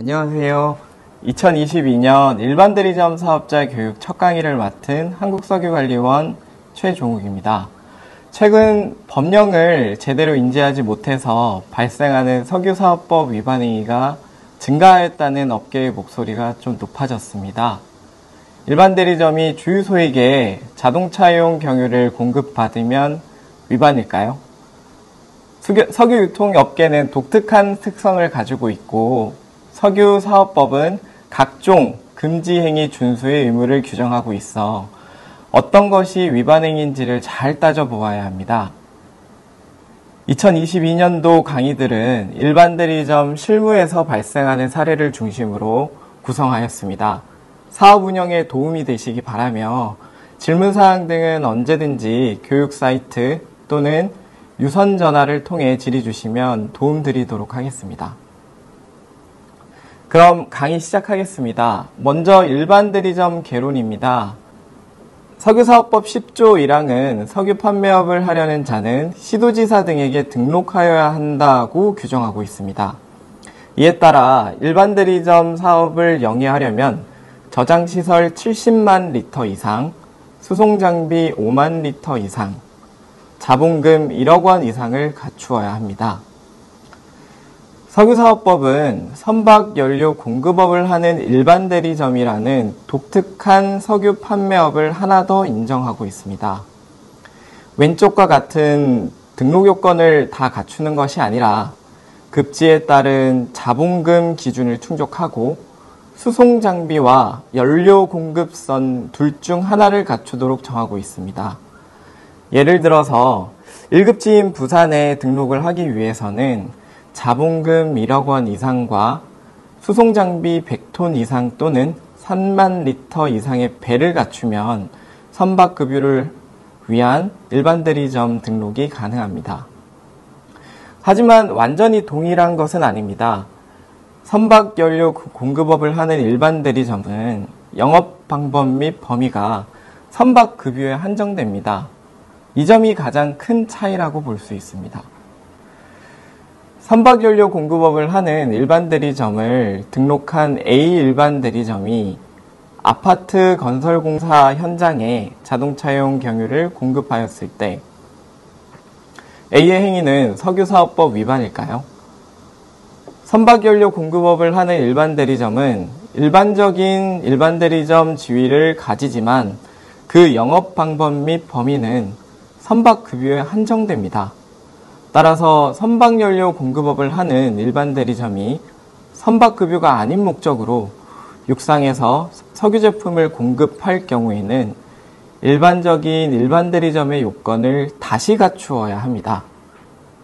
안녕하세요. 2022년 일반 대리점 사업자 교육 첫 강의를 맡은 한국석유관리원 최종욱입니다. 최근 법령을 제대로 인지하지 못해서 발생하는 석유사업법 위반 행위가 증가하였다는 업계의 목소리가 좀 높아졌습니다. 일반 대리점이 주유소에게 자동차용 경유를 공급받으면 위반일까요? 석유유통업계는 독특한 특성을 가지고 있고 석유사업법은 각종 금지행위 준수의 의무를 규정하고 있어 어떤 것이 위반행위인지를 잘 따져보아야 합니다. 2022년도 강의들은 일반 대리점 실무에서 발생하는 사례를 중심으로 구성하였습니다. 사업 운영에 도움이 되시기 바라며 질문사항 등은 언제든지 교육 사이트 또는 유선 전화를 통해 질의 주시면 도움드리도록 하겠습니다. 그럼 강의 시작하겠습니다. 먼저 일반 대리점 개론입니다. 석유사업법 10조 1항은 석유 판매업을 하려는 자는 시도지사 등에게 등록하여야 한다고 규정하고 있습니다. 이에 따라 일반 대리점 사업을 영위하려면 저장시설 70만 리터 이상, 수송장비 5만 리터 이상, 자본금 1억 원 이상을 갖추어야 합니다. 석유사업법은 선박연료 공급업을 하는 일반 대리점이라는 독특한 석유 판매업을 하나 더 인정하고 있습니다. 왼쪽과 같은 등록 요건을 다 갖추는 것이 아니라 급지에 따른 자본금 기준을 충족하고 수송장비와 연료 공급선 둘 중 하나를 갖추도록 정하고 있습니다. 예를 들어서 1급지인 부산에 등록을 하기 위해서는 자본금 1억 원 이상과 수송장비 100톤 이상 또는 3만 리터 이상의 배를 갖추면 선박급유를 위한 일반 대리점 등록이 가능합니다. 하지만 완전히 동일한 것은 아닙니다. 선박연료 공급업을 하는 일반 대리점은 영업 방법 및 범위가 선박급유에 한정됩니다. 이 점이 가장 큰 차이라고 볼 수 있습니다. 선박연료 공급업을 하는 일반 대리점을 등록한 A 일반 대리점이 아파트 건설공사 현장에 자동차용 경유를 공급하였을 때 A의 행위는 석유사업법 위반일까요? 선박연료 공급업을 하는 일반 대리점은 일반적인 일반 대리점 지위를 가지지만 그 영업 방법 및 범위는 선박급유에 한정됩니다. 따라서 선박연료 공급업을 하는 일반 대리점이 선박급유가 아닌 목적으로 육상에서 석유 제품을 공급할 경우에는 일반적인 일반 대리점의 요건을 다시 갖추어야 합니다.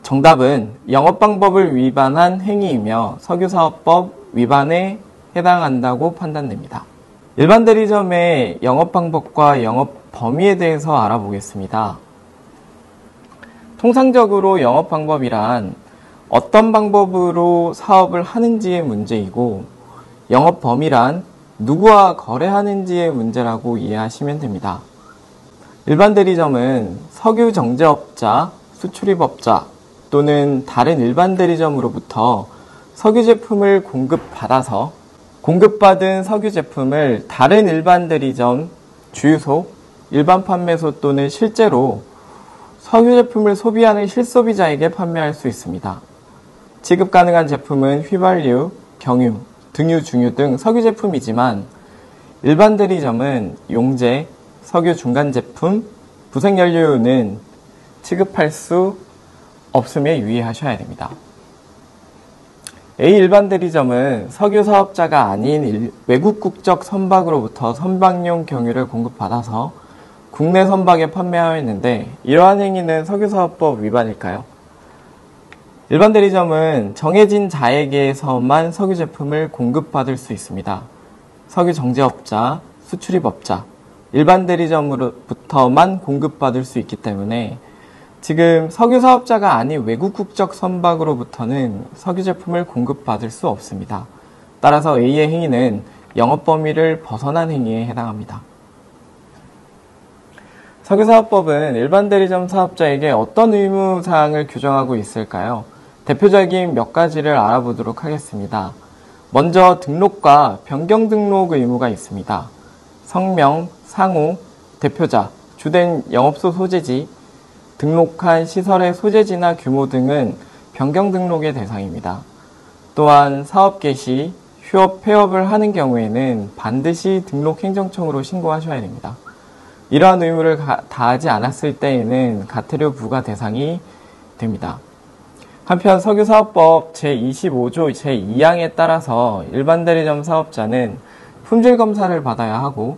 정답은 영업방법을 위반한 행위이며 석유사업법 위반에 해당한다고 판단됩니다. 일반 대리점의 영업방법과 영업 범위에 대해서 알아보겠습니다. 통상적으로 영업 방법이란 어떤 방법으로 사업을 하는지의 문제이고 영업 범위란 누구와 거래하는지의 문제라고 이해하시면 됩니다. 일반 대리점은 석유 정제업자, 수출입업자 또는 다른 일반 대리점으로부터 석유 제품을 공급받아서 공급받은 석유 제품을 다른 일반 대리점, 주유소, 일반 판매소 또는 실제로 석유 제품을 소비하는 실소비자에게 판매할 수 있습니다. 지급 가능한 제품은 휘발유, 경유, 등유, 중유 등 석유 제품이지만 일반 대리점은 용제, 석유 중간 제품, 부생연료는 취급할 수 없음에 유의하셔야 됩니다. A 일반 대리점은 석유 사업자가 아닌 외국 국적 선박으로부터 선박용 경유를 공급받아서 국내 선박에 판매하였는데 이러한 행위는 석유사업법 위반일까요? 일반 대리점은 정해진 자에게서만 석유 제품을 공급받을 수 있습니다. 석유 정제업자, 수출입업자, 일반 대리점으로부터만 공급받을 수 있기 때문에 지금 석유 사업자가 아닌 외국 국적 선박으로부터는 석유 제품을 공급받을 수 없습니다. 따라서 A의 행위는 영업 범위를 벗어난 행위에 해당합니다. 석유사업법은 일반 대리점 사업자에게 어떤 의무사항을 규정하고 있을까요? 대표적인 몇 가지를 알아보도록 하겠습니다. 먼저 등록과 변경 등록 의무가 있습니다. 성명, 상호, 대표자, 주된 영업소 소재지, 등록한 시설의 소재지나 규모 등은 변경 등록의 대상입니다. 또한 사업 개시, 휴업, 폐업을 하는 경우에는 반드시 등록행정청으로 신고하셔야 됩니다. 이러한 의무를 다하지 않았을 때에는 과태료 부과 대상이 됩니다. 한편 석유사업법 제25조 제2항에 따라서 일반 대리점 사업자는 품질검사를 받아야 하고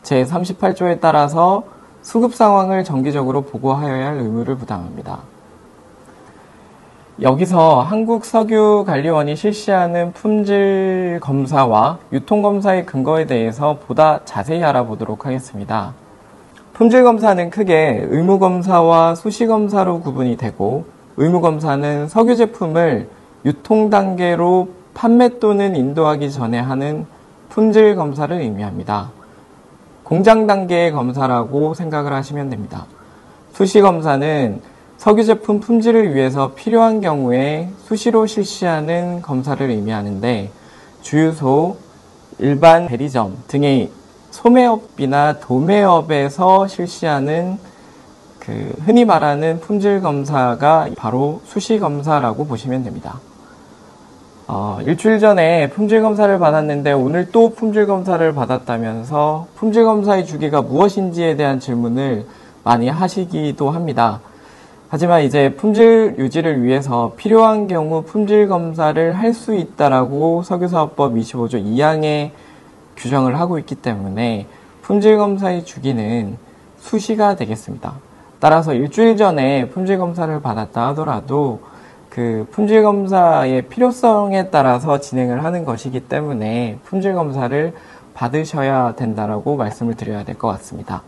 제38조에 따라서 수급 상황을 정기적으로 보고하여야 할 의무를 부담합니다. 여기서 한국석유관리원이 실시하는 품질검사와 유통검사의 근거에 대해서 보다 자세히 알아보도록 하겠습니다. 품질검사는 크게 의무검사와 수시검사로 구분이 되고, 의무검사는 석유 제품을 유통 단계로 판매 또는 인도하기 전에 하는 품질 검사를 의미합니다. 공장 단계의 검사라고 생각을 하시면 됩니다. 수시 검사는 석유 제품 품질을 위해서 필요한 경우에 수시로 실시하는 검사를 의미하는데, 주유소, 일반 대리점 등의 소매업이나 도매업에서 실시하는 흔히 말하는 품질 검사가 바로 수시 검사라고 보시면 됩니다. 일주일 전에 품질 검사를 받았는데 오늘 또 품질 검사를 받았다면서 품질 검사의 주기가 무엇인지에 대한 질문을 많이 하시기도 합니다. 하지만 이제 품질 유지를 위해서 필요한 경우 품질 검사를 할 수 있다라고 석유사업법 25조 2항에 규정을 하고 있기 때문에 품질 검사의 주기는 수시가 되겠습니다. 따라서 일주일 전에 품질 검사를 받았다 하더라도 그 품질 검사의 필요성에 따라서 진행을 하는 것이기 때문에 품질 검사를 받으셔야 된다라고 말씀을 드려야 될 것 같습니다.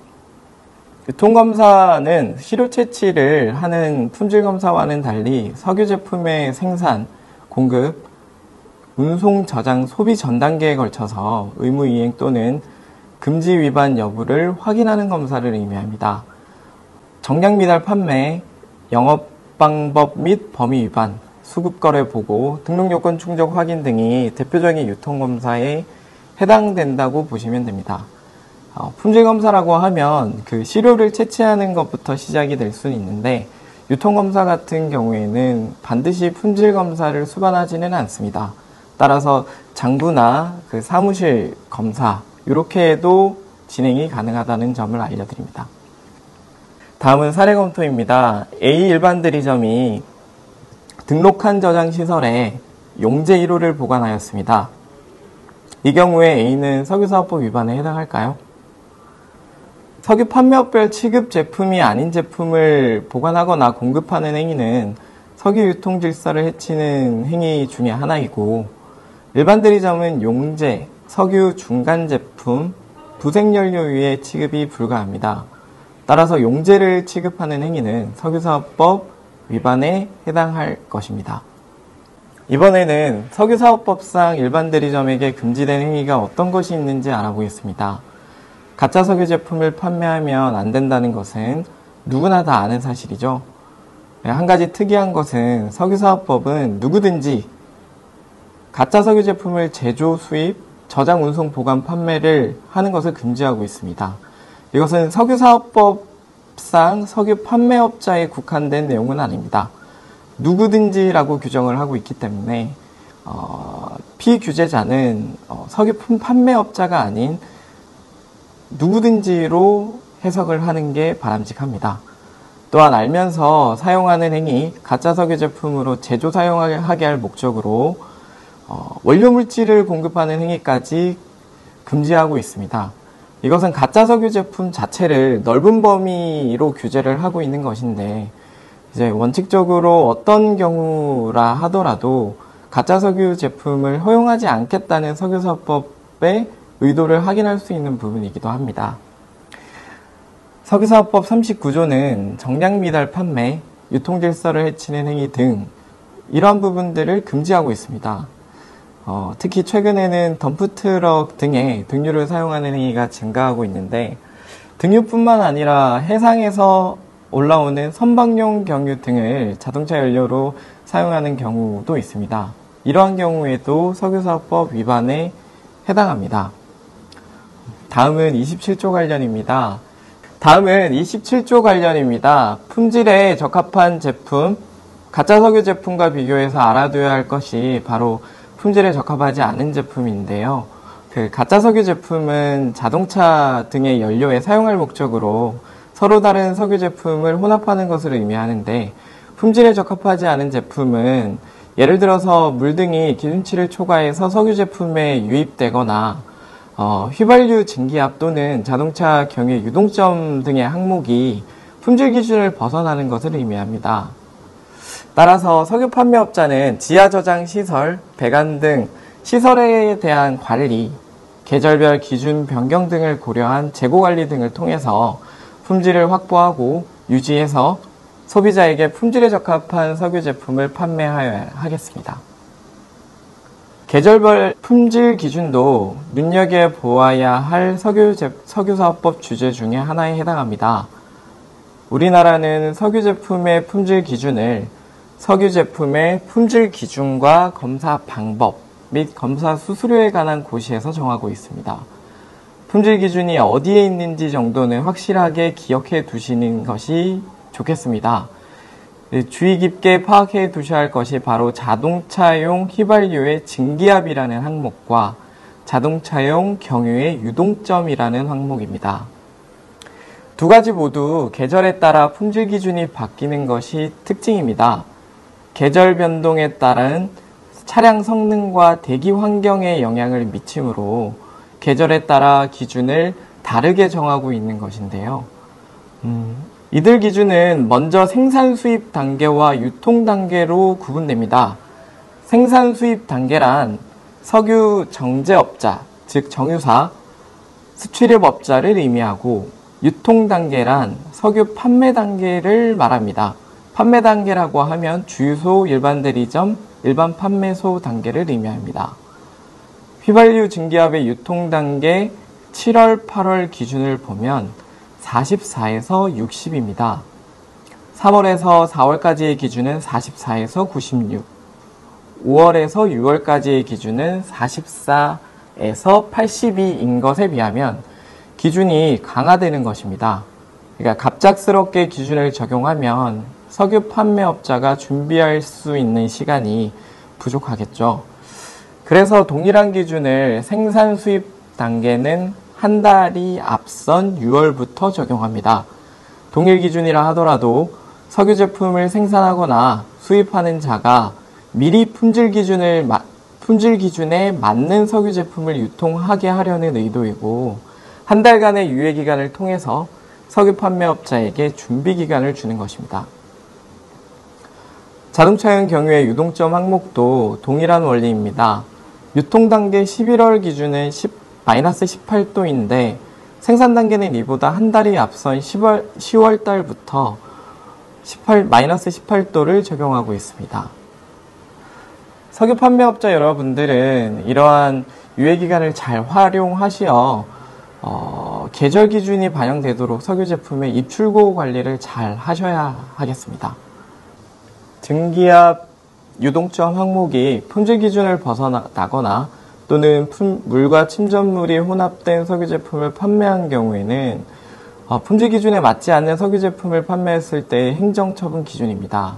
유통검사는 시료 채취를 하는 품질 검사와는 달리 석유 제품의 생산, 공급, 운송, 저장, 소비 전 단계에 걸쳐서 의무 이행 또는 금지 위반 여부를 확인하는 검사를 의미합니다. 정량 미달 판매, 영업 방법 및 범위 위반, 수급 거래 보고, 등록 요건 충족 확인 등이 대표적인 유통 검사에 해당된다고 보시면 됩니다. 품질 검사라고 하면 그 시료를 채취하는 것부터 시작이 될 수는 있는데, 유통 검사 같은 경우에는 반드시 품질 검사를 수반하지는 않습니다. 따라서 장부나 그 사무실 검사 이렇게 해도 진행이 가능하다는 점을 알려드립니다. 다음은 사례 검토입니다. A 일반 대리점이 등록한 저장 시설에 용제 1호를 보관하였습니다. 이 경우에 A는 석유사업법 위반에 해당할까요? 석유 판매업별 취급 제품이 아닌 제품을 보관하거나 공급하는 행위는 석유 유통 질서를 해치는 행위 중에 하나이고, 일반 대리점은 용제, 석유 중간 제품, 부색연료유의 취급이 불가합니다. 따라서 용제를 취급하는 행위는 석유사업법 위반에 해당할 것입니다. 이번에는 석유사업법상 일반 대리점에게 금지된 행위가 어떤 것이 있는지 알아보겠습니다. 가짜 석유 제품을 판매하면 안 된다는 것은 누구나 다 아는 사실이죠. 한 가지 특이한 것은 석유사업법은 누구든지 가짜 석유 제품을 제조, 수입, 저장, 운송, 보관, 판매를 하는 것을 금지하고 있습니다. 이것은 석유사업법상 석유 판매업자에 국한된 내용은 아닙니다. 누구든지라고 규정을 하고 있기 때문에 피규제자는 석유 판매업자가 아닌 누구든지로 해석을 하는 게 바람직합니다. 또한 알면서 사용하는 행위, 가짜 석유 제품으로 제조 사용하게 할 목적으로 원료 물질을 공급하는 행위까지 금지하고 있습니다. 이것은 가짜 석유 제품 자체를 넓은 범위로 규제를 하고 있는 것인데, 이제 원칙적으로 어떤 경우라 하더라도 가짜 석유 제품을 허용하지 않겠다는 석유사업법의 의도를 확인할 수 있는 부분이기도 합니다. 석유사업법 39조는 정량 미달 판매, 유통질서를 해치는 행위 등 이러한 부분들을 금지하고 있습니다. 특히 최근에는 덤프트럭 등의 등유를 사용하는 행위가 증가하고 있는데, 등유뿐만 아니라 해상에서 올라오는 선박용 경유 등을 자동차 연료로 사용하는 경우도 있습니다. 이러한 경우에도 석유사업법 위반에 해당합니다. 다음은 27조 관련입니다. 품질에 적합한 제품, 가짜 석유 제품과 비교해서 알아둬야 할 것이 바로 품질에 적합하지 않은 제품인데요. 가짜 석유 제품은 자동차 등의 연료에 사용할 목적으로 서로 다른 석유 제품을 혼합하는 것을 의미하는데, 품질에 적합하지 않은 제품은 예를 들어서 물 등이 기준치를 초과해서 석유 제품에 유입되거나 휘발유 증기압 또는 자동차 경유 유동점 등의 항목이 품질 기준을 벗어나는 것을 의미합니다. 따라서 석유 판매업자는 지하 저장 시설, 배관 등 시설에 대한 관리, 계절별 기준 변경 등을 고려한 재고 관리 등을 통해서 품질을 확보하고 유지해서 소비자에게 품질에 적합한 석유 제품을 판매하여야 하겠습니다. 계절별 품질 기준도 눈여겨보아야 할 석유사업법 주제 중에 하나에 해당합니다. 우리나라는 석유 제품의 품질 기준을 석유 제품의 품질 기준과 검사 방법 및 검사 수수료에 관한 고시에서 정하고 있습니다. 품질 기준이 어디에 있는지 정도는 확실하게 기억해 두시는 것이 좋겠습니다. 주의 깊게 파악해 두셔야 할 것이 바로 자동차용 휘발유의 증기압이라는 항목과 자동차용 경유의 유동점이라는 항목입니다. 두 가지 모두 계절에 따라 품질 기준이 바뀌는 것이 특징입니다. 계절 변동에 따른 차량 성능과 대기 환경에 영향을 미치므로 계절에 따라 기준을 다르게 정하고 있는 것인데요. 이들 기준은 먼저 생산 수입 단계와 유통 단계로 구분됩니다. 생산 수입 단계란 석유 정제업자, 즉 정유사, 수출입업자를 의미하고, 유통 단계란 석유 판매 단계를 말합니다. 판매 단계라고 하면 주유소, 일반 대리점, 일반 판매소 단계를 의미합니다. 휘발유 증기압의 유통 단계 7월, 8월 기준을 보면 44에서 60입니다. 3월에서 4월까지의 기준은 44에서 96, 5월에서 6월까지의 기준은 44에서 82인 것에 비하면 기준이 강화되는 것입니다. 그러니까 갑작스럽게 기준을 적용하면 석유 판매업자가 준비할 수 있는 시간이 부족하겠죠. 그래서 동일한 기준을 생산 수입 단계는 한 달이 앞선 6월부터 적용합니다. 동일 기준이라 하더라도 석유 제품을 생산하거나 수입하는 자가 미리 품질 기준에 맞는 석유 제품을 유통하게 하려는 의도이고, 한 달간의 유예 기간을 통해서 석유 판매업자에게 준비 기간을 주는 것입니다. 자동차용 경유의 유동점 항목도 동일한 원리입니다. 유통 단계 11월 기준은 마이너스 18도인데 생산 단계는 이보다 한 달이 앞선 10월 달부터 마이너스 18도를 적용하고 있습니다. 석유 판매업자 여러분들은 이러한 유예기간을 잘 활용하시어 계절 기준이 반영되도록 석유 제품의 입출고 관리를 잘 하셔야 하겠습니다. 증기압 유동점 항목이 품질 기준을 벗어나거나 또는 물과 침전물이 혼합된 석유 제품을 판매한 경우에는 품질 기준에 맞지 않는 석유 제품을 판매했을 때의 행정처분 기준입니다.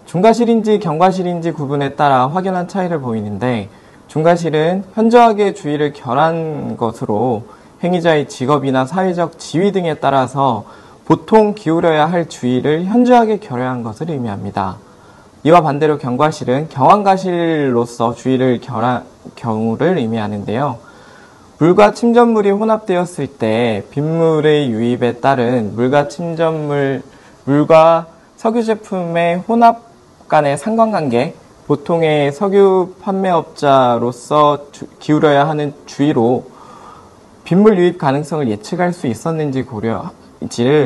중과실인지 경과실인지 구분에 따라 확연한 차이를 보이는데, 중과실은 현저하게 주의를 결한 것으로 행위자의 직업이나 사회적 지위 등에 따라서 보통 기울여야 할 주의를 현저하게 결여한 것을 의미합니다. 이와 반대로 경과실은 경황과실로서 주의를 결한 경우를 의미하는데요. 물과 침전물이 혼합되었을 때 빗물의 유입에 따른 물과 석유 제품의 혼합 간의 상관관계, 보통의 석유 판매업자로서 기울여야 하는 주의로 빗물 유입 가능성을 예측할 수 있었는지를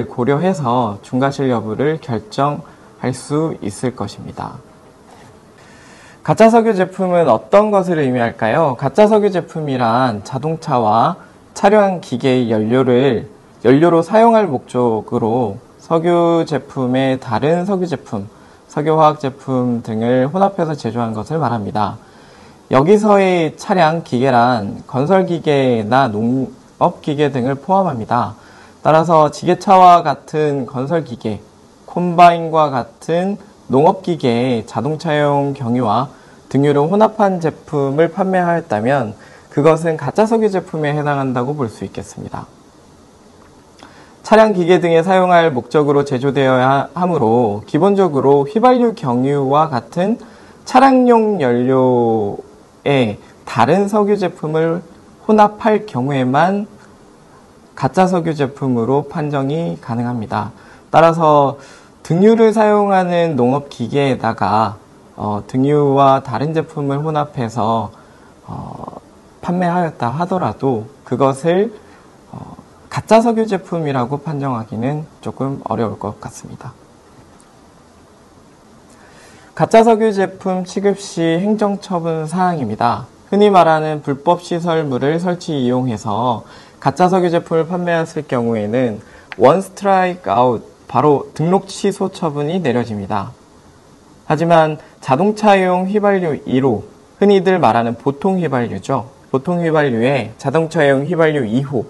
고려해서 중과실 여부를 결정할 수 있을 것입니다. 가짜 석유 제품은 어떤 것을 의미할까요? 가짜 석유 제품이란 자동차와 차량 기계의 연료로 사용할 목적으로 석유 제품의 다른 석유 제품, 석유화학 제품 등을 혼합해서 제조한 것을 말합니다. 여기서의 차량, 기계란 건설기계나 농업기계 등을 포함합니다. 따라서 지게차와 같은 건설기계, 콤바인과 같은 농업기계의 자동차용 경유와 등유를 혼합한 제품을 판매하였다면 그것은 가짜 석유 제품에 해당한다고 볼 수 있겠습니다. 차량 기계 등에 사용할 목적으로 제조되어야 하므로 기본적으로 휘발유 경유와 같은 차량용 연료에 다른 석유 제품을 혼합할 경우에만 가짜 석유 제품으로 판정이 가능합니다. 따라서 등유를 사용하는 농업 기계에다가 등유와 다른 제품을 혼합해서 판매하였다 하더라도 그것을 가짜 석유 제품이라고 판정하기는 조금 어려울 것 같습니다. 가짜 석유 제품 취급 시 행정처분 사항입니다. 흔히 말하는 불법 시설물을 설치 이용해서 가짜 석유 제품을 판매했을 경우에는 원 스트라이크 아웃, 바로 등록 취소 처분이 내려집니다. 하지만 자동차용 휘발유 1호, 흔히들 말하는 보통 휘발유죠. 보통 휘발유에 자동차용 휘발유 2호,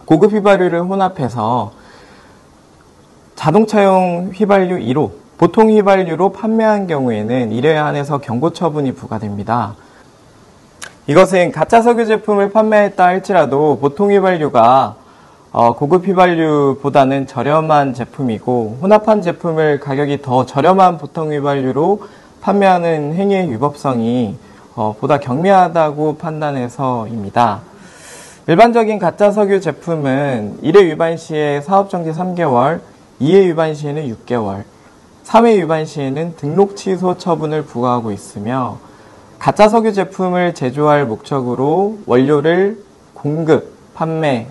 고급 휘발유를 혼합해서 자동차용 휘발유 1호, 보통 휘발유로 판매한 경우에는 이에 한해서 경고 처분이 부과됩니다. 이것은 가짜 석유 제품을 판매했다 할지라도 보통 휘발유가 고급 휘발유보다는 저렴한 제품이고 혼합한 제품을 가격이 더 저렴한 보통 휘발유로 판매하는 행위의 위법성이 보다 경미하다고 판단해서입니다. 일반적인 가짜 석유 제품은 1회 위반 시에 사업정지 3개월, 2회 위반 시에는 6개월, 3회 위반 시에는 등록 취소 처분을 부과하고 있으며 가짜 석유 제품을 제조할 목적으로 원료를 공급, 판매,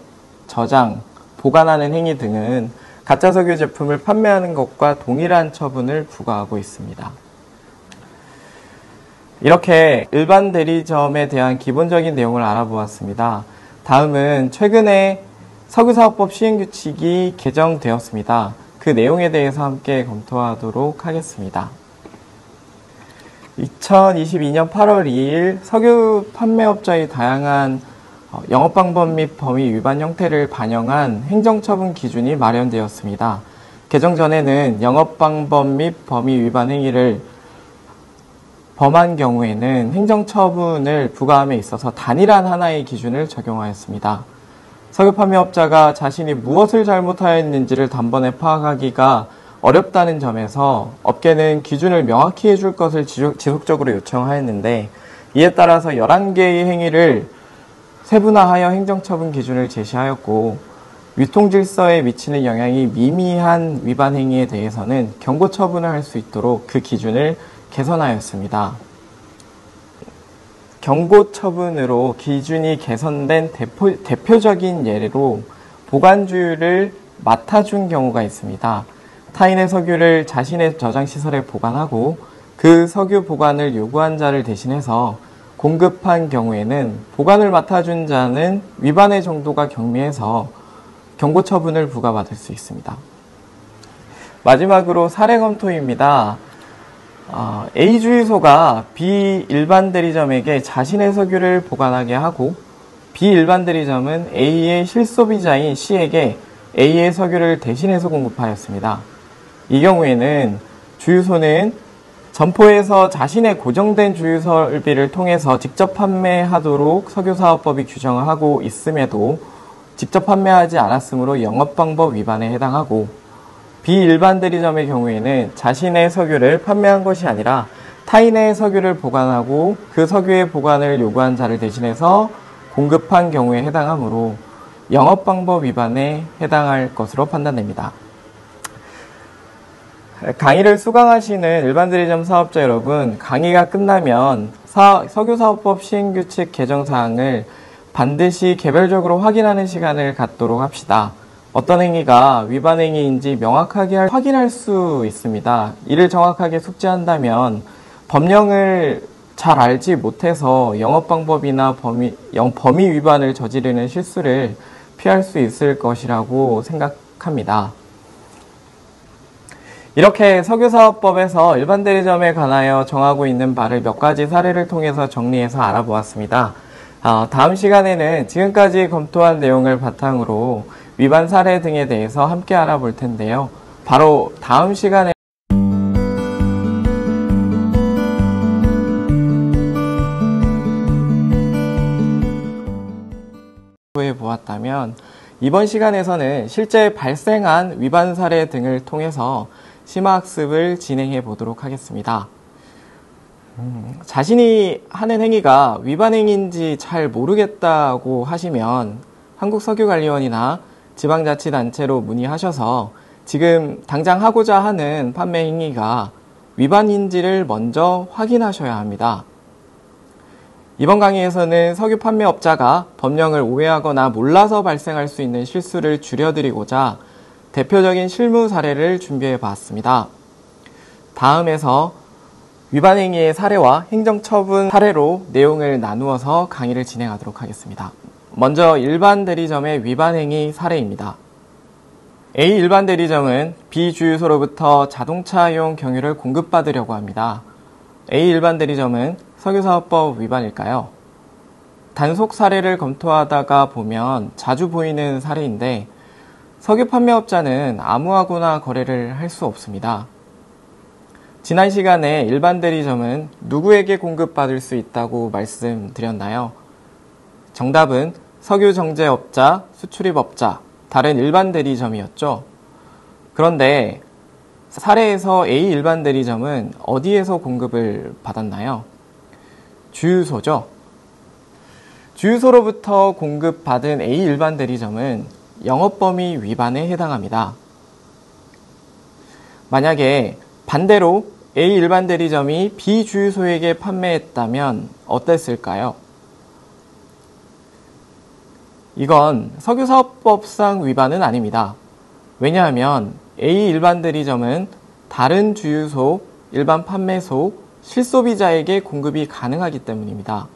저장, 보관하는 행위 등은 가짜 석유 제품을 판매하는 것과 동일한 처분을 부과하고 있습니다. 이렇게 일반 대리점에 대한 기본적인 내용을 알아보았습니다. 다음은 최근에 석유사업법 시행규칙이 개정되었습니다. 그 내용에 대해서 함께 검토하도록 하겠습니다. 2022년 8월 2일 석유 판매업자의 다양한 영업방법 및 범위 위반 형태를 반영한 행정처분 기준이 마련되었습니다. 개정 전에는 영업방법 및 범위 위반 행위를 범한 경우에는 행정처분을 부과함에 있어서 단일한 하나의 기준을 적용하였습니다. 석유 판매업자가 자신이 무엇을 잘못하였는지를 단번에 파악하기가 어렵다는 점에서 업계는 기준을 명확히 해줄 것을 지속적으로 요청하였는데 이에 따라서 11개의 행위를 세분화하여 행정처분 기준을 제시하였고 유통질서에 미치는 영향이 미미한 위반 행위에 대해서는 경고 처분을 할 수 있도록 그 기준을 개선하였습니다. 경고 처분으로 기준이 개선된 대표적인 예로 보관주유를 맡아준 경우가 있습니다. 타인의 석유를 자신의 저장시설에 보관하고 그 석유 보관을 요구한 자를 대신해서 공급한 경우에는 보관을 맡아준 자는 위반의 정도가 경미해서 경고 처분을 부과받을 수 있습니다. 마지막으로 사례 검토입니다. A 주유소가 B 일반 대리점에게 자신의 석유를 보관하게 하고 B 일반 대리점은 A의 실소비자인 C에게 A의 석유를 대신해서 공급하였습니다. 이 경우에는 주유소는 점포에서 자신의 고정된 주유 설비를 통해서 직접 판매하도록 석유사업법이 규정을 하고 있음에도 직접 판매하지 않았으므로 영업방법 위반에 해당하고 비일반 대리점의 경우에는 자신의 석유를 판매한 것이 아니라 타인의 석유를 보관하고 그 석유의 보관을 요구한 자를 대신해서 공급한 경우에 해당하므로 영업방법 위반에 해당할 것으로 판단됩니다. 강의를 수강하시는 일반 대리점 사업자 여러분, 강의가 끝나면 석유사업법 시행규칙 개정사항을 반드시 개별적으로 확인하는 시간을 갖도록 합시다. 어떤 행위가 위반 행위인지 명확하게 확인할 수 있습니다. 이를 정확하게 숙지한다면 법령을 잘 알지 못해서 영업방법이나 범위 위반을 저지르는 실수를 피할 수 있을 것이라고 생각합니다. 이렇게 석유사업법에서 일반 대리점에 관하여 정하고 있는 바를 몇 가지 사례를 통해서 정리해서 알아보았습니다. 다음 시간에는 지금까지 검토한 내용을 바탕으로 위반 사례 등에 대해서 함께 알아볼 텐데요. 바로 다음 시간에 보았다면 이번 시간에서는 실제 발생한 위반 사례 등을 통해서 심화학습을 진행해 보도록 하겠습니다. 자신이 하는 행위가 위반 행위인지 잘 모르겠다고 하시면 한국석유관리원이나 지방자치단체로 문의하셔서 지금 당장 하고자 하는 판매 행위가 위반인지를 먼저 확인하셔야 합니다. 이번 강의에서는 석유 판매업자가 법령을 오해하거나 몰라서 발생할 수 있는 실수를 줄여드리고자 대표적인 실무 사례를 준비해 봤습니다. 다음에서 위반 행위의 사례와 행정처분 사례로 내용을 나누어서 강의를 진행하도록 하겠습니다. 먼저 일반 대리점의 위반 행위 사례입니다. A 일반 대리점은 B 주유소로부터 자동차용 경유를 공급받으려고 합니다. A 일반 대리점은 석유사업법 위반일까요? 단속 사례를 검토하다가 보면 자주 보이는 사례인데 석유 판매업자는 아무하고나 거래를 할 수 없습니다. 지난 시간에 일반 대리점은 누구에게 공급받을 수 있다고 말씀드렸나요? 정답은 석유정제업자, 수출입업자, 다른 일반 대리점이었죠. 그런데 사례에서 A 일반 대리점은 어디에서 공급을 받았나요? 주유소죠. 주유소로부터 공급받은 A 일반 대리점은 영업범위 위반에 해당합니다. 만약에 반대로 A 일반 대리점이 B 주유소에게 판매했다면 어땠을까요? 이건 석유사업법상 위반은 아닙니다. 왜냐하면 A 일반 대리점은 다른 주유소, 일반 판매소, 실소비자에게 공급이 가능하기 때문입니다.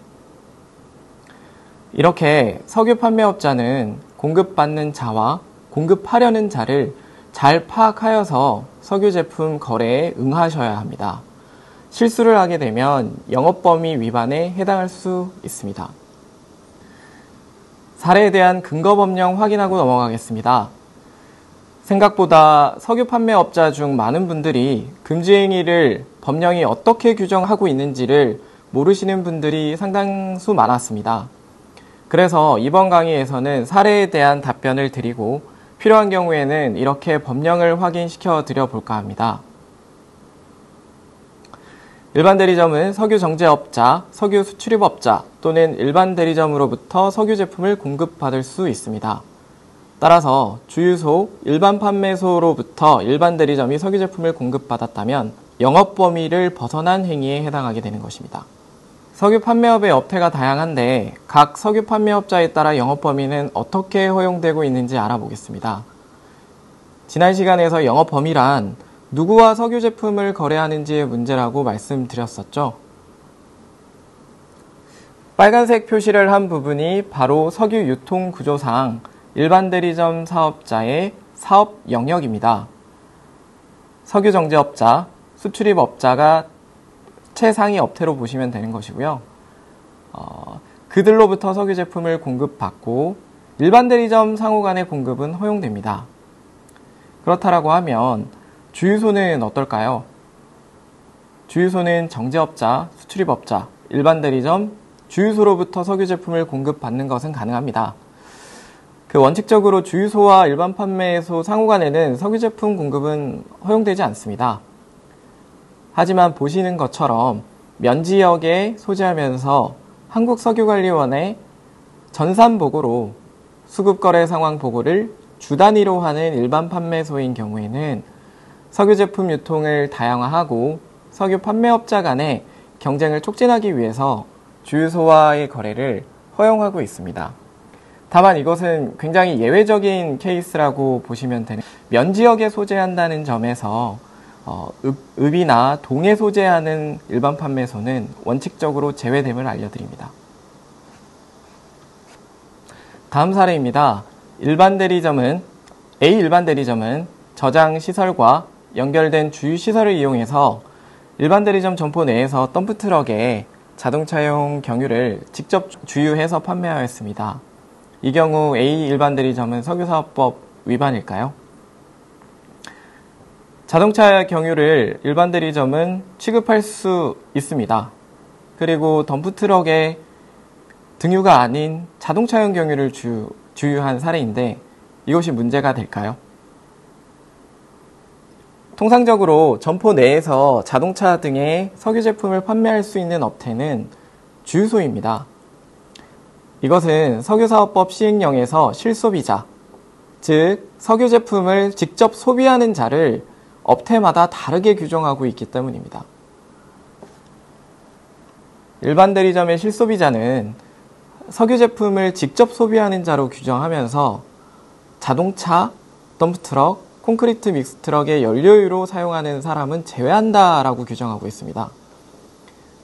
이렇게 석유 판매업자는 공급받는 자와 공급하려는 자를 잘 파악하여서 석유 제품 거래에 응하셔야 합니다. 실수를 하게 되면 영업범위 위반에 해당할 수 있습니다. 사례에 대한 근거 법령 확인하고 넘어가겠습니다. 생각보다 석유 판매업자 중 많은 분들이 금지 행위를 법령이 어떻게 규정하고 있는지를 모르시는 분들이 상당수 많았습니다. 그래서 이번 강의에서는 사례에 대한 답변을 드리고 필요한 경우에는 이렇게 법령을 확인시켜 드려 볼까 합니다. 일반 대리점은 석유 정제업자, 석유 수출입업자 또는 일반 대리점으로부터 석유 제품을 공급받을 수 있습니다. 따라서 주유소, 일반 판매소로부터 일반 대리점이 석유 제품을 공급받았다면 영업 범위를 벗어난 행위에 해당하게 되는 것입니다. 석유 판매업의 업태가 다양한데 각 석유 판매업자에 따라 영업 범위는 어떻게 허용되고 있는지 알아보겠습니다. 지난 시간에서 영업 범위란 누구와 석유 제품을 거래하는지의 문제라고 말씀드렸었죠. 빨간색 표시를 한 부분이 바로 석유 유통 구조상 일반 대리점 사업자의 사업 영역입니다. 석유 정제업자, 수출입업자가 최상위 업태로 보시면 되는 것이고요. 그들로부터 석유 제품을 공급받고 일반 대리점 상호 간의 공급은 허용됩니다. 그렇다라고 하면 주유소는 어떨까요? 주유소는 정제업자, 수출입업자, 일반 대리점, 주유소로부터 석유 제품을 공급받는 것은 가능합니다. 원칙적으로 주유소와 일반 판매소 상호 간에는 석유 제품 공급은 허용되지 않습니다. 하지만 보시는 것처럼 면지역에 소재하면서 한국석유관리원의 전산보고로 수급거래 상황 보고를 주 단위로 하는 일반 판매소인 경우에는 석유 제품 유통을 다양화하고 석유 판매업자 간의 경쟁을 촉진하기 위해서 주유소와의 거래를 허용하고 있습니다. 다만 이것은 굉장히 예외적인 케이스라고 보시면 되는 면지역에 소재한다는 점에서 읍이나 동에 소재하는 일반 판매소는 원칙적으로 제외됨을 알려드립니다. 다음 사례입니다. A 일반 대리점은 저장 시설과 연결된 주유시설을 이용해서 일반 대리점 점포 내에서 덤프트럭에 자동차용 경유를 직접 주유해서 판매하였습니다. 이 경우 A 일반 대리점은 석유사업법 위반일까요? 자동차 경유를 일반 대리점은 취급할 수 있습니다. 그리고 덤프트럭에 등유가 아닌 자동차용 경유를 주유한 사례인데 이것이 문제가 될까요? 통상적으로 점포 내에서 자동차 등의 석유 제품을 판매할 수 있는 업체는 주유소입니다. 이것은 석유사업법 시행령에서 실소비자, 즉 석유 제품을 직접 소비하는 자를 업체마다 다르게 규정하고 있기 때문입니다. 일반 대리점의 실소비자는 석유 제품을 직접 소비하는 자로 규정하면서 자동차, 덤프트럭, 콘크리트 믹스트럭의 연료유로 사용하는 사람은 제외한다라고 규정하고 있습니다.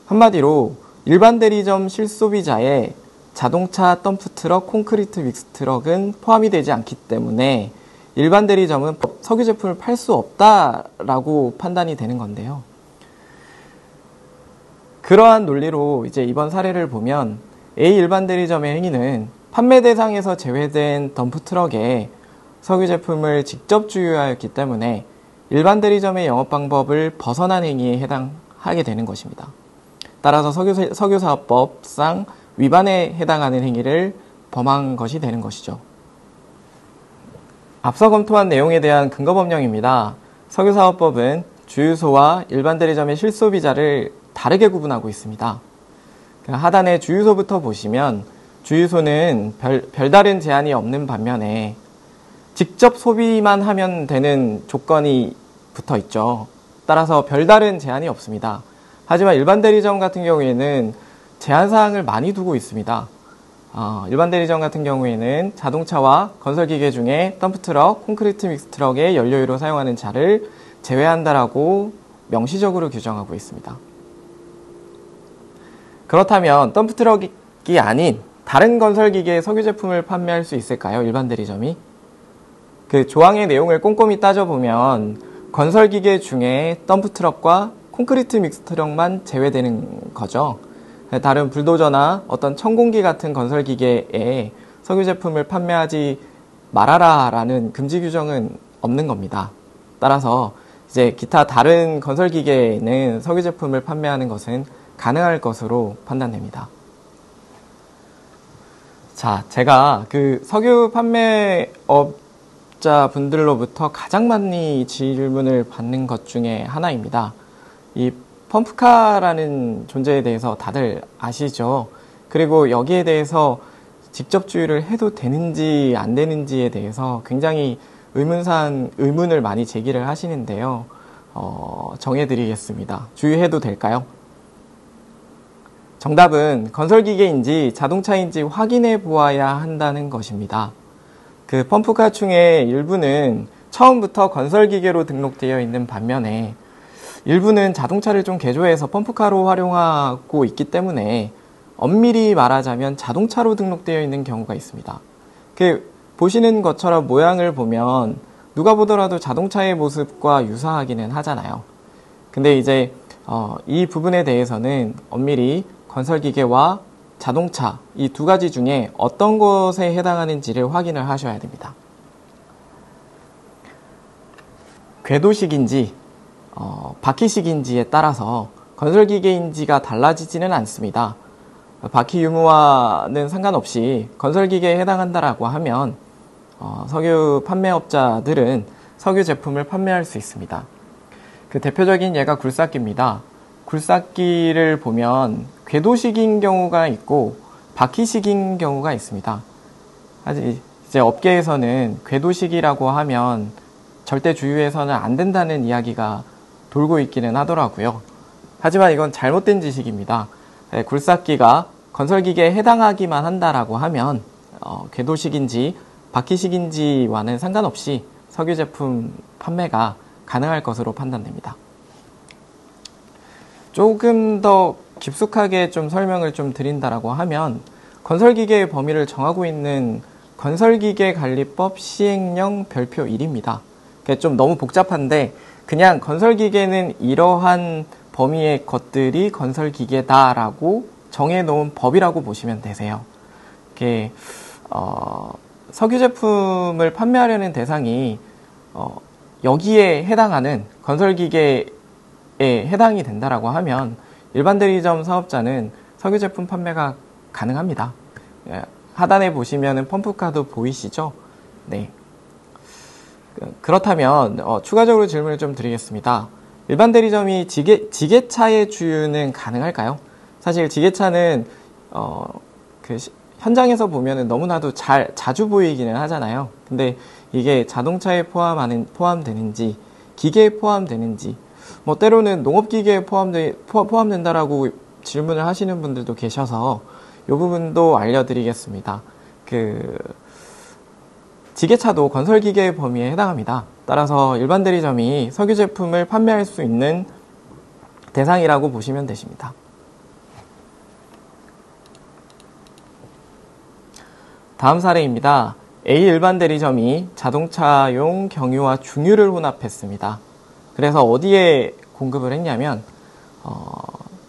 한마디로 일반 대리점 실소비자에 자동차, 덤프트럭, 콘크리트 믹스트럭은 포함이 되지 않기 때문에 일반 대리점은 석유 제품을 팔 수 없다라고 판단이 되는 건데요. 그러한 논리로 이제 이번 사례를 보면 A 일반 대리점의 행위는 판매 대상에서 제외된 덤프트럭에 석유 제품을 직접 주유하였기 때문에 일반 대리점의 영업 방법을 벗어난 행위에 해당하게 되는 것입니다. 따라서 석유사업법상 위반에 해당하는 행위를 범한 것이 되는 것이죠. 앞서 검토한 내용에 대한 근거법령입니다. 석유사업법은 주유소와 일반 대리점의 실소비자를 다르게 구분하고 있습니다. 하단의 주유소부터 보시면 주유소는 별다른 제한이 없는 반면에 직접 소비만 하면 되는 조건이 붙어 있죠. 따라서 별다른 제한이 없습니다. 하지만 일반 대리점 같은 경우에는 제한사항을 많이 두고 있습니다. 일반 대리점 같은 경우에는 자동차와 건설기계 중에 덤프트럭, 콘크리트 믹스트럭의 연료유로 사용하는 자를 제외한다라고 명시적으로 규정하고 있습니다. 그렇다면 덤프트럭이 아닌 다른 건설기계의 석유 제품을 판매할 수 있을까요? 일반 대리점이? 그 조항의 내용을 꼼꼼히 따져보면 건설기계 중에 덤프트럭과 콘크리트 믹스트럭만 제외되는 거죠. 다른 불도저나 어떤 천공기 같은 건설기계에 석유 제품을 판매하지 말아라 라는 금지 규정은 없는 겁니다. 따라서 이제 기타 다른 건설기계에는 석유 제품을 판매하는 것은 가능할 것으로 판단됩니다. 자, 제가 그 석유 판매업자분들로부터 가장 많이 질문을 받는 것 중에 하나입니다. 이 펌프카라는 존재에 대해서 다들 아시죠? 그리고 여기에 대해서 직접 주유를 해도 되는지 안 되는지에 대해서 굉장히 의문을 많이 제기를 하시는데요. 정해드리겠습니다. 주유해도 될까요? 정답은 건설기계인지 자동차인지 확인해 보아야 한다는 것입니다. 그 펌프카충의 일부는 처음부터 건설기계로 등록되어 있는 반면에 일부는 자동차를 좀 개조해서 펌프카로 활용하고 있기 때문에 엄밀히 말하자면 자동차로 등록되어 있는 경우가 있습니다. 보시는 것처럼 모양을 보면 누가 보더라도 자동차의 모습과 유사하기는 하잖아요. 근데 이제 이 부분에 대해서는 엄밀히 건설기계와 자동차 이 두 가지 중에 어떤 것에 해당하는지를 확인을 하셔야 됩니다. 궤도식인지 바퀴식인지에 따라서 건설기계인지가 달라지지는 않습니다. 바퀴 유무와는 상관없이 건설기계에 해당한다라고 하면 석유 판매업자들은 석유 제품을 판매할 수 있습니다. 그 대표적인 예가 굴삭기입니다. 굴삭기를 보면 궤도식인 경우가 있고 바퀴식인 경우가 있습니다. 이제 업계에서는 궤도식이라고 하면 절대 주유해서는 안 된다는 이야기가 돌고 있기는 하더라고요. 하지만 이건 잘못된 지식입니다. 굴삭기가 건설기계에 해당하기만 한다라고 하면 궤도식인지 바퀴식인지와는 상관없이 석유 제품 판매가 가능할 것으로 판단됩니다. 조금 더 깊숙하게 좀 설명을 좀 드린다라고 하면 건설기계의 범위를 정하고 있는 건설기계관리법 시행령 별표 1입니다. 좀 너무 복잡한데 그냥 건설기계는 이러한 범위의 것들이 건설기계다라고 정해놓은 법이라고 보시면 되세요. 이렇게 석유 제품을 판매하려는 대상이 여기에 해당하는 건설기계에 해당이 된다라고 하면 일반 대리점 사업자는 석유 제품 판매가 가능합니다. 하단에 보시면은 펌프카도 보이시죠? 네. 그렇다면 추가적으로 질문을 좀 드리겠습니다. 일반 대리점이 지게차의 주유는 가능할까요? 사실 지게차는 현장에서 보면은 너무나도 자주 보이기는 하잖아요. 근데 이게 자동차에 포함되는지 기계에 포함되는지 뭐 때로는 농업기계에 포함된다라고 질문을 하시는 분들도 계셔서 이 부분도 알려드리겠습니다. 지게차도 건설기계의 범위에 해당합니다. 따라서 일반 대리점이 석유 제품을 판매할 수 있는 대상이라고 보시면 되십니다. 다음 사례입니다. A 일반 대리점이 자동차용 경유와 중유를 혼합했습니다. 그래서 어디에 공급을 했냐면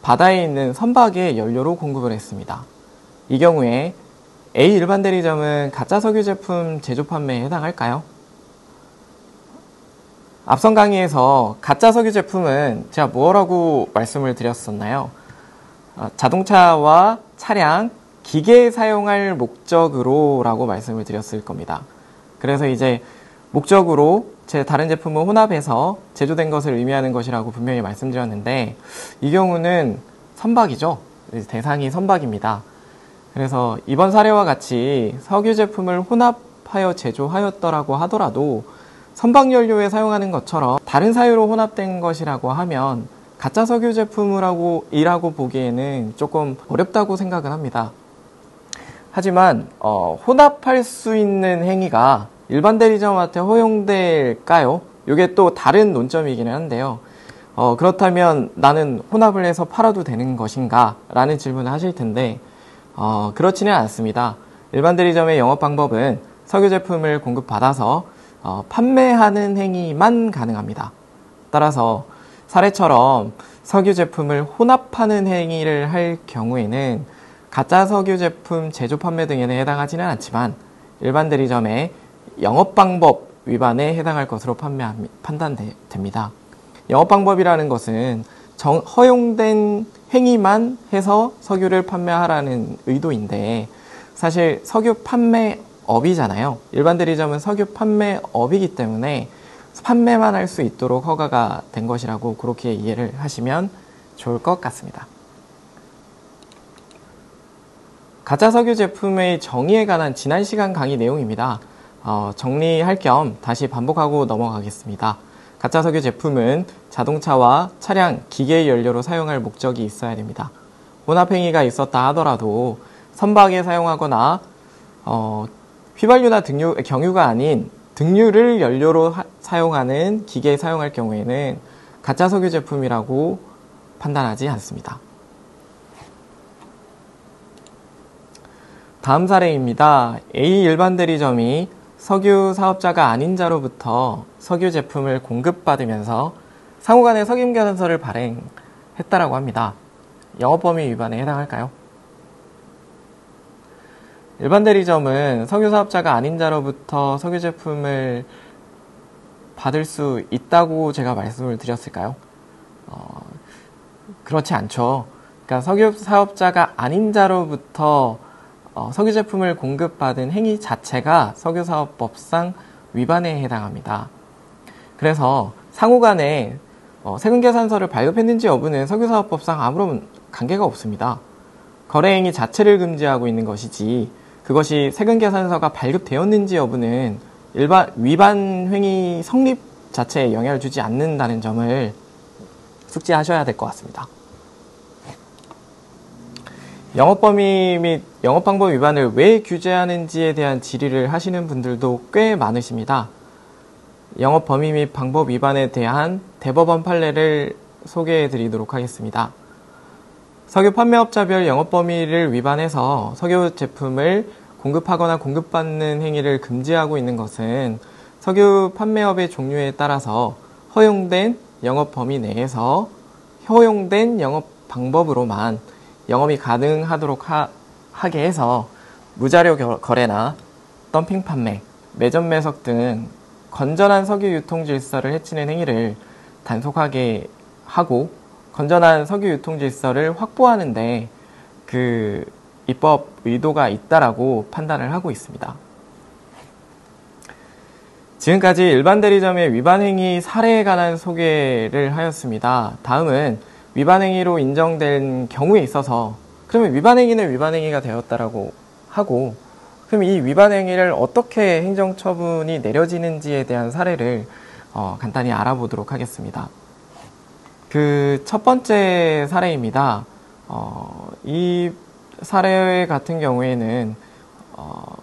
바다에 있는 선박에 연료로 공급을 했습니다. 이 경우에 A 일반 대리점은 가짜 석유 제품 제조 판매에 해당할까요? 앞선 강의에서 가짜 석유 제품은 제가 뭐라고 말씀을 드렸었나요? 자동차와 차량, 기계에 사용할 목적으로 라고 말씀을 드렸을 겁니다. 그래서 이제 목적으로 다른 제품을 혼합해서 제조된 것을 의미하는 것이라고 분명히 말씀드렸는데 이 경우는 선박이죠. 대상이 선박입니다. 그래서 이번 사례와 같이 석유 제품을 혼합하여 제조하였더라고 하더라도 선박 연료에 사용하는 것처럼 다른 사유로 혼합된 것이라고 하면 가짜 석유 제품이라고 보기에는 조금 어렵다고 생각을 합니다. 하지만 혼합할 수 있는 행위가 일반 대리점한테 허용될까요? 이게 또 다른 논점이기는 한데요. 그렇다면 나는 혼합을 해서 팔아도 되는 것인가? 라는 질문을 하실 텐데 그렇지는 않습니다. 일반 대리점의 영업 방법은 석유 제품을 공급받아서 판매하는 행위만 가능합니다. 따라서 사례처럼 석유 제품을 혼합하는 행위를 할 경우에는 가짜 석유 제품 제조 판매 등에는 해당하지는 않지만 일반 대리점의 영업 방법 위반에 해당할 것으로 판단됩니다. 영업 방법이라는 것은 허용된 행위만 해서 석유를 판매하라는 의도인데 사실 석유 판매업이잖아요. 일반 대리점은 석유 판매업이기 때문에 판매만 할 수 있도록 허가가 된 것이라고 그렇게 이해를 하시면 좋을 것 같습니다. 가짜 석유 제품의 정의에 관한 지난 시간 강의 내용입니다. 정리할 겸 다시 반복하고 넘어가겠습니다. 가짜 석유 제품은 자동차와 차량, 기계 연료로 사용할 목적이 있어야 됩니다. 혼합행위가 있었다 하더라도 선박에 사용하거나 휘발유나 경유가 아닌 등유를 연료로 사용하는 기계에 사용할 경우에는 가짜 석유 제품이라고 판단하지 않습니다. 다음 사례입니다. A 일반 대리점이 석유 사업자가 아닌 자로부터 석유 제품을 공급받으면서 상호간의 석임계산서를 발행했다라고 합니다. 영업범위 위반에 해당할까요? 일반 대리점은 석유 사업자가 아닌 자로부터 석유 제품을 받을 수 있다고 제가 말씀을 드렸을까요? 그렇지 않죠. 그러니까 석유 사업자가 아닌 자로부터 석유 제품을 공급받은 행위 자체가 석유사업법상 위반에 해당합니다. 그래서 상호간에 세금계산서를 발급했는지 여부는 석유사업법상 아무런 관계가 없습니다. 거래행위 자체를 금지하고 있는 것이지 그것이 세금계산서가 발급되었는지 여부는 위반 행위 성립 자체에 영향을 주지 않는다는 점을 숙지하셔야 될 것 같습니다. 영업범위 및 영업방법 위반을 왜 규제하는지에 대한 질의를 하시는 분들도 꽤 많으십니다. 영업범위 및 방법 위반에 대한 대법원 판례를 소개해 드리도록 하겠습니다. 석유 판매업자별 영업범위를 위반해서 석유 제품을 공급하거나 공급받는 행위를 금지하고 있는 것은 석유 판매업의 종류에 따라서 허용된 영업 범위 내에서 허용된 영업 방법으로만 영업이 가능하도록 하게 해서 무자료 거래나 덤핑 판매, 매점 매석 등 건전한 석유 유통 질서를 해치는 행위를 단속하게 하고 건전한 석유 유통 질서를 확보하는데 그 입법 의도가 있다라고 판단을 하고 있습니다. 지금까지 일반 대리점의 위반 행위 사례에 관한 소개를 하였습니다. 다음은 위반 행위로 인정된 경우에 있어서 그러면 위반 행위는 위반 행위가 되었다라고 하고 그럼 이 위반 행위를 어떻게 행정처분이 내려지는지에 대한 사례를 간단히 알아보도록 하겠습니다. 그 첫 번째 사례입니다. 이 사례 같은 경우에는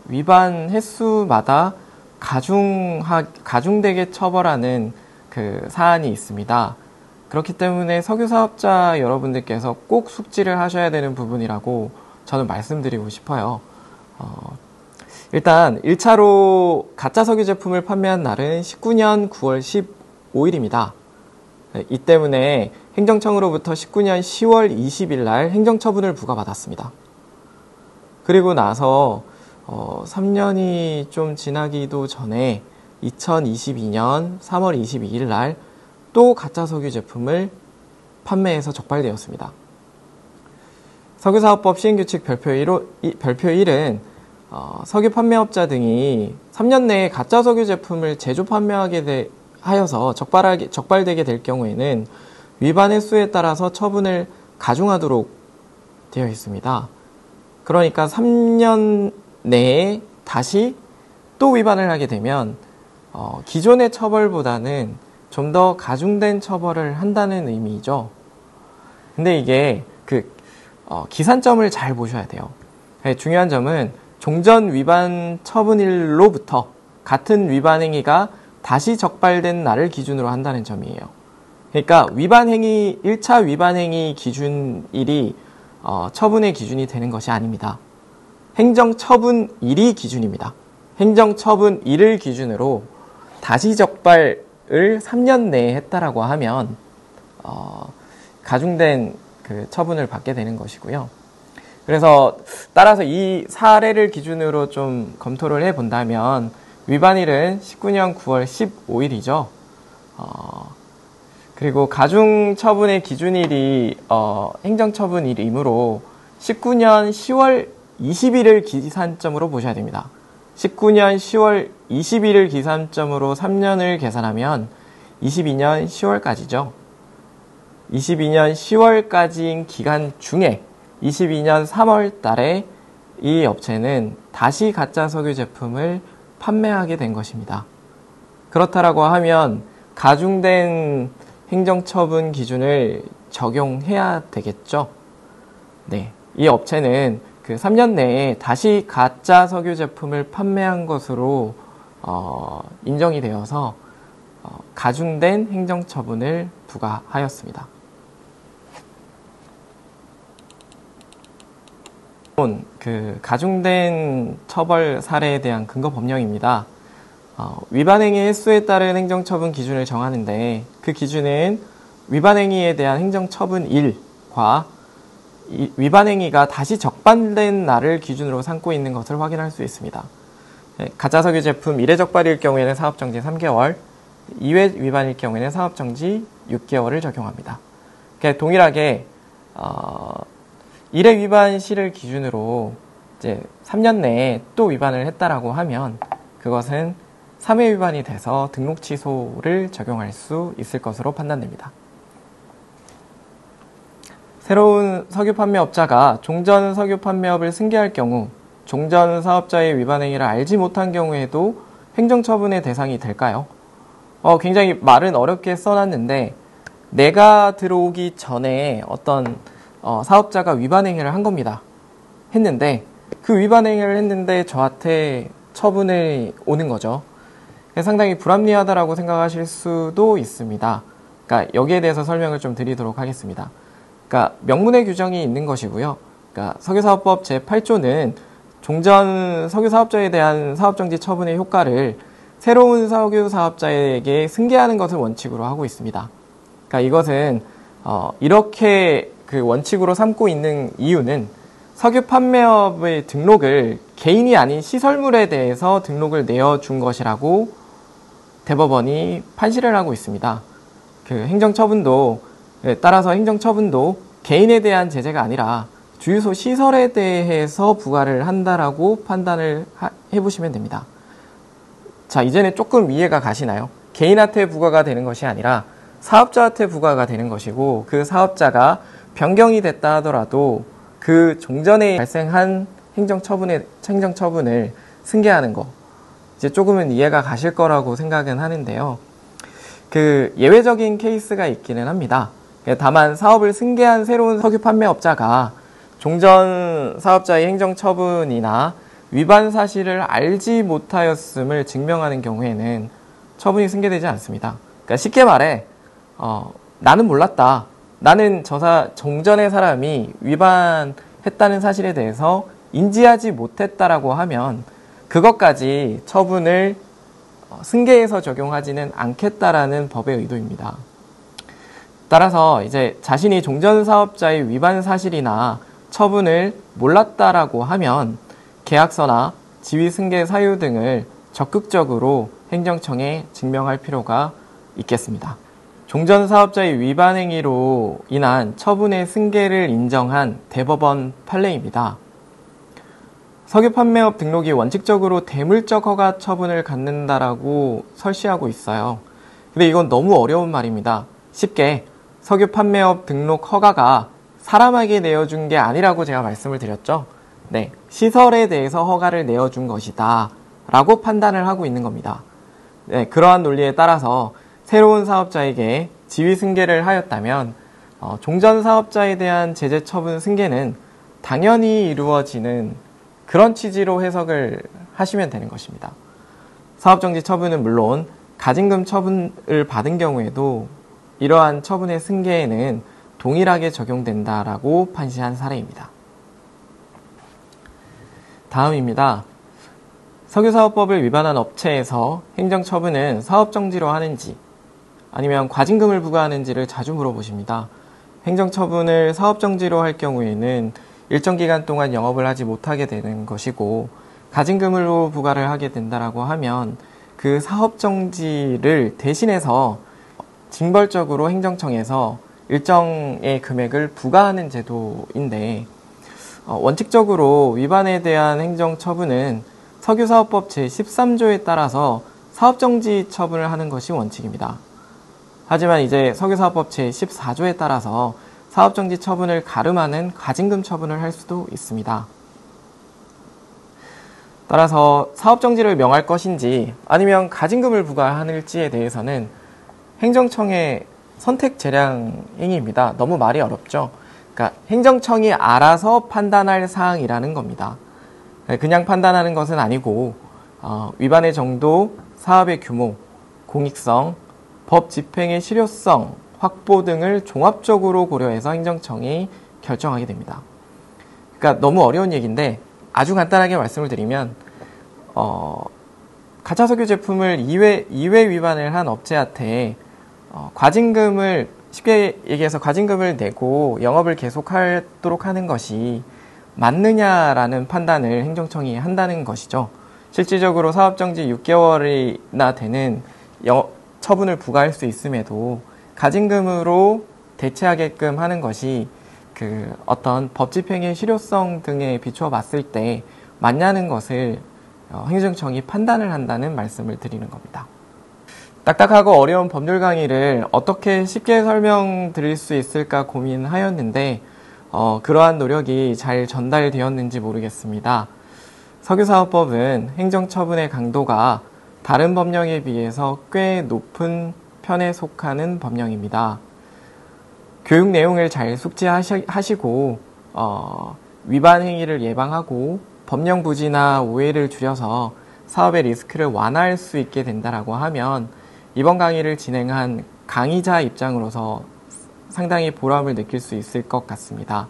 위반 횟수마다 가중되게 처벌하는 그 사안이 있습니다. 그렇기 때문에 석유사업자 여러분들께서 꼭 숙지를 하셔야 되는 부분이라고 저는 말씀드리고 싶어요. 일단 1차로 가짜 석유 제품을 판매한 날은 19년 9월 15일입니다. 이 때문에 행정청으로부터 19년 10월 20일 날 행정처분을 부과받았습니다. 그리고 나서 3년이 좀 지나기도 전에 2022년 3월 22일 날 또 가짜 석유 제품을 판매해서 적발되었습니다. 석유사업법 시행규칙 별표 1은 석유 판매업자 등이 3년 내에 가짜 석유 제품을 제조 판매하게 하여서 적발되게 될 경우에는 위반 횟수에 따라서 처분을 가중하도록 되어 있습니다. 그러니까 3년 내에 다시 또 위반을 하게 되면 기존의 처벌보다는 좀 더 가중된 처벌을 한다는 의미죠. 근데 이게 기산점을 잘 보셔야 돼요. 중요한 점은 종전 위반 처분일로부터 같은 위반 행위가 다시 적발된 날을 기준으로 한다는 점이에요. 그러니까 1차 위반 행위 기준일이 처분의 기준이 되는 것이 아닙니다. 행정처분일이 기준입니다. 행정처분일을 기준으로 다시 적발을 3년 내에 했다라고 하면 가중된 그 처분을 받게 되는 것이고요. 그래서 따라서 이 사례를 기준으로 좀 검토를 해본다면 위반일은 19년 9월 15일이죠. 그리고 가중처분의 기준일이 행정처분일이므로 19년 10월 20일을 기산점으로 보셔야 됩니다. 19년 10월 20일을 기산점으로 3년을 계산하면 22년 10월까지죠. 22년 10월까지인 기간 중에 22년 3월 달에 이 업체는 다시 가짜 석유 제품을 판매하게 된 것입니다. 그렇다라고 하면 가중된 행정처분 기준을 적용해야 되겠죠. 네, 이 업체는 그 3년 내에 다시 가짜 석유 제품을 판매한 것으로 인정이 되어서 가중된 행정처분을 부과하였습니다. 그 가중된 처벌 사례에 대한 근거 법령입니다. 위반 행위 횟수에 따른 행정처분 기준을 정하는데 그 기준은 위반 행위에 대한 행정처분일과 위반 행위가 다시 적발된 날을 기준으로 삼고 있는 것을 확인할 수 있습니다. 가짜 석유 제품 1회 적발일 경우에는 사업정지 3개월, 2회 위반일 경우에는 사업정지 6개월을 적용합니다. 동일하게 1회 위반 시를 기준으로 이제 3년 내에 또 위반을 했다라고 하면 그것은 3회 위반이 돼서 등록 취소를 적용할 수 있을 것으로 판단됩니다. 새로운 석유 판매업자가 종전 석유 판매업을 승계할 경우 종전 사업자의 위반 행위를 알지 못한 경우에도 행정처분의 대상이 될까요? 굉장히 말은 어렵게 써놨는데 내가 들어오기 전에 어떤 사업자가 위반 행위를 한 겁니다. 했는데 그 위반 행위를 했는데 저한테 처분이 오는 거죠. 상당히 불합리하다라고 생각하실 수도 있습니다. 그러니까 여기에 대해서 설명을 좀 드리도록 하겠습니다. 그러니까 명문의 규정이 있는 것이고요. 그러니까 석유사업법 제8조는 종전 석유사업자에 대한 사업정지 처분의 효과를 새로운 석유 사업자에게 승계하는 것을 원칙으로 하고 있습니다. 그러니까 이것은 이렇게 그 원칙으로 삼고 있는 이유는 석유 판매업의 등록을 개인이 아닌 시설물에 대해서 등록을 내어준 것이라고 대법원이 판시를 하고 있습니다. 그 행정처분도 따라서 행정처분도 개인에 대한 제재가 아니라 주유소 시설에 대해서 부과를 한다라고 판단을 해보시면 됩니다. 자, 이제는 조금 이해가 가시나요? 개인한테 부과가 되는 것이 아니라 사업자한테 부과가 되는 것이고, 그 사업자가 변경이 됐다 하더라도 그 종전에 발생한 행정처분을 승계하는 거, 이제 조금은 이해가 가실 거라고 생각은 하는데요. 그 예외적인 케이스가 있기는 합니다. 다만 사업을 승계한 새로운 석유 판매업자가 종전 사업자의 행정처분이나 위반 사실을 알지 못하였음을 증명하는 경우에는 처분이 승계되지 않습니다. 그러니까 쉽게 말해 나는 몰랐다. 나는 종전의 사람이 위반했다는 사실에 대해서 인지하지 못했다라고 하면 그것까지 처분을 승계해서 적용하지는 않겠다라는 법의 의도입니다. 따라서 이제 자신이 종전 사업자의 위반 사실이나 처분을 몰랐다라고 하면 계약서나 지위 승계 사유 등을 적극적으로 행정청에 증명할 필요가 있겠습니다. 종전 사업자의 위반 행위로 인한 처분의 승계를 인정한 대법원 판례입니다. 석유 판매업 등록이 원칙적으로 대물적 허가 처분을 갖는다라고 설시하고 있어요. 근데 이건 너무 어려운 말입니다. 쉽게 석유 판매업 등록 허가가 사람에게 내어준 게 아니라고 제가 말씀을 드렸죠. 네, 시설에 대해서 허가를 내어준 것이다 라고 판단을 하고 있는 겁니다. 네, 그러한 논리에 따라서 새로운 사업자에게 지위 승계를 하였다면 종전 사업자에 대한 제재 처분 승계는 당연히 이루어지는 그런 취지로 해석을 하시면 되는 것입니다. 사업정지 처분은 물론 가징금 처분을 받은 경우에도 이러한 처분의 승계에는 동일하게 적용된다라고 판시한 사례입니다. 다음입니다. 석유사업법을 위반한 업체에서 행정처분은 사업정지로 하는지 아니면 과징금을 부과하는지를 자주 물어보십니다. 행정처분을 사업정지로 할 경우에는 일정 기간 동안 영업을 하지 못하게 되는 것이고, 가징금으로 부과를 하게 된다라고 하면 그 사업정지를 대신해서 징벌적으로 행정청에서 일정의 금액을 부과하는 제도인데, 원칙적으로 위반에 대한 행정처분은 석유사업법 제13조에 따라서 사업정지 처분을 하는 것이 원칙입니다. 하지만 이제 석유사업법 제14조에 따라서 사업정지 처분을 가름하는 과징금 처분을 할 수도 있습니다. 따라서 사업정지를 명할 것인지 아니면 가징금을 부과할지에 대해서는 행정청의 선택 재량 행위입니다. 너무 말이 어렵죠? 그러니까 행정청이 알아서 판단할 사항이라는 겁니다. 그냥 판단하는 것은 아니고 위반의 정도, 사업의 규모, 공익성, 법 집행의 실효성, 확보 등을 종합적으로 고려해서 행정청이 결정하게 됩니다. 그러니까 너무 어려운 얘기인데 아주 간단하게 말씀을 드리면 가차석유 제품을 2회 위반을 한 업체한테 과징금을 쉽게 얘기해서 과징금을 내고 영업을 계속하도록 하는 것이 맞느냐라는 판단을 행정청이 한다는 것이죠. 실질적으로 사업정지 6개월이나 되는 처분을 부과할 수 있음에도 가징금으로 대체하게끔 하는 것이 그 어떤 법 집행의 실효성 등에 비추어 봤을 때 맞냐는 것을 행정청이 판단을 한다는 말씀을 드리는 겁니다. 딱딱하고 어려운 법률 강의를 어떻게 쉽게 설명드릴 수 있을까 고민하였는데 그러한 노력이 잘 전달되었는지 모르겠습니다. 석유사업법은 행정처분의 강도가 다른 법령에 비해서 꽤 높은 편에 속하는 법령입니다. 교육 내용을 잘 숙지하시고 위반 행위를 예방하고 법령 부지나 오해를 줄여서 사업의 리스크를 완화할 수 있게 된다라고 하면 이번 강의를 진행한 강의자 입장으로서 상당히 보람을 느낄 수 있을 것 같습니다.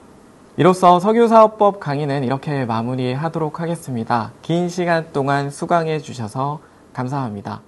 이로써 석유사업법 강의는 이렇게 마무리하도록 하겠습니다. 긴 시간 동안 수강해 주셔서 감사합니다.